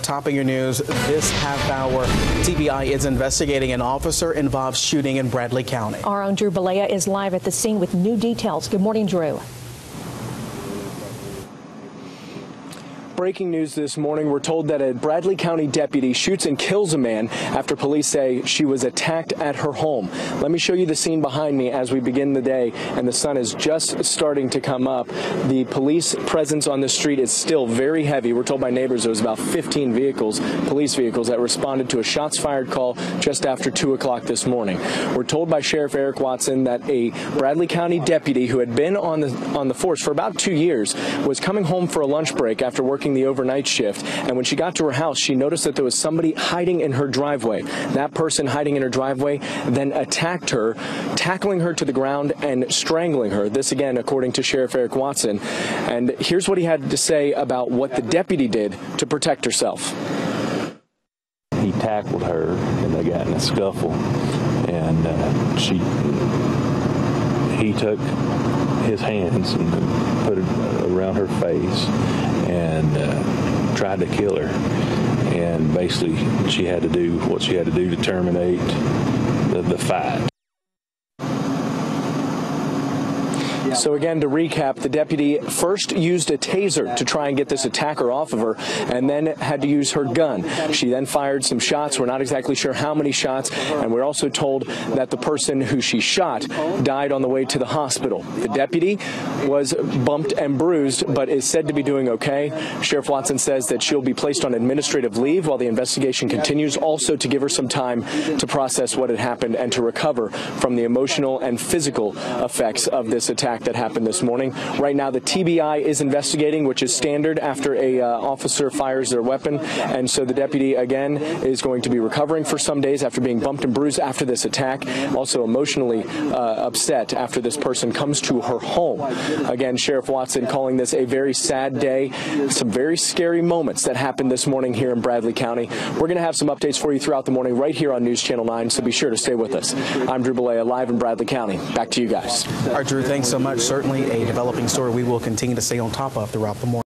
Topping your news this half hour, TBI is investigating an officer-involved shooting in Bradley County. Our own Drew Balea is live at the scene with new details. Good morning, Drew. Breaking news this morning, we're told that a Bradley County deputy shoots and kills a man after police say she was attacked at her home. Let me show you the scene behind me as we begin the day, and the sun is just starting to come up. The police presence on the street is still very heavy. We're told by neighbors there was about 15 police vehicles that responded to a shots fired call just after 2 o'clock this morning. We're told by Sheriff Eric Watson that a Bradley County deputy who had been on the force for about 2 years was coming home for a lunch break after working the overnight shift, and when she got to her house, she noticed that there was somebody hiding in her driveway. That person hiding in her driveway then attacked her, tackling her to the ground and strangling her. This again, according to Sheriff Eric Watson. And here's what he had to say about what the deputy did to protect herself. He tackled her, and they got in a scuffle, and he took his hands and put it around her face and tried to kill her. And basically, she had to do what she had to do to terminate the fight. So again, to recap, the deputy first used a taser to try and get this attacker off of her, and then had to use her gun. She then fired some shots. We're not exactly sure how many shots, and we're also told that the person who she shot died on the way to the hospital. The deputy was bumped and bruised, but is said to be doing okay. Sheriff Watson says that she'll be placed on administrative leave while the investigation continues, also to give her some time to process what had happened and to recover from the emotional and physical effects of this attack that happened this morning. Right now, the TBI is investigating, which is standard after a officer fires their weapon, and so the deputy again is going to be recovering for some days after being bumped and bruised after this attack, also emotionally upset after this person comes to her home. Again, Sheriff Watson calling this a very sad day, some very scary moments that happened this morning here in Bradley County. We're going to have some updates for you throughout the morning right here on News Channel 9, so be sure to stay with us. I'm Drew Balea, live in Bradley County. Back to you guys. All right, Drew, thanks so much. Certainly a developing story we will continue to stay on top of throughout the morning.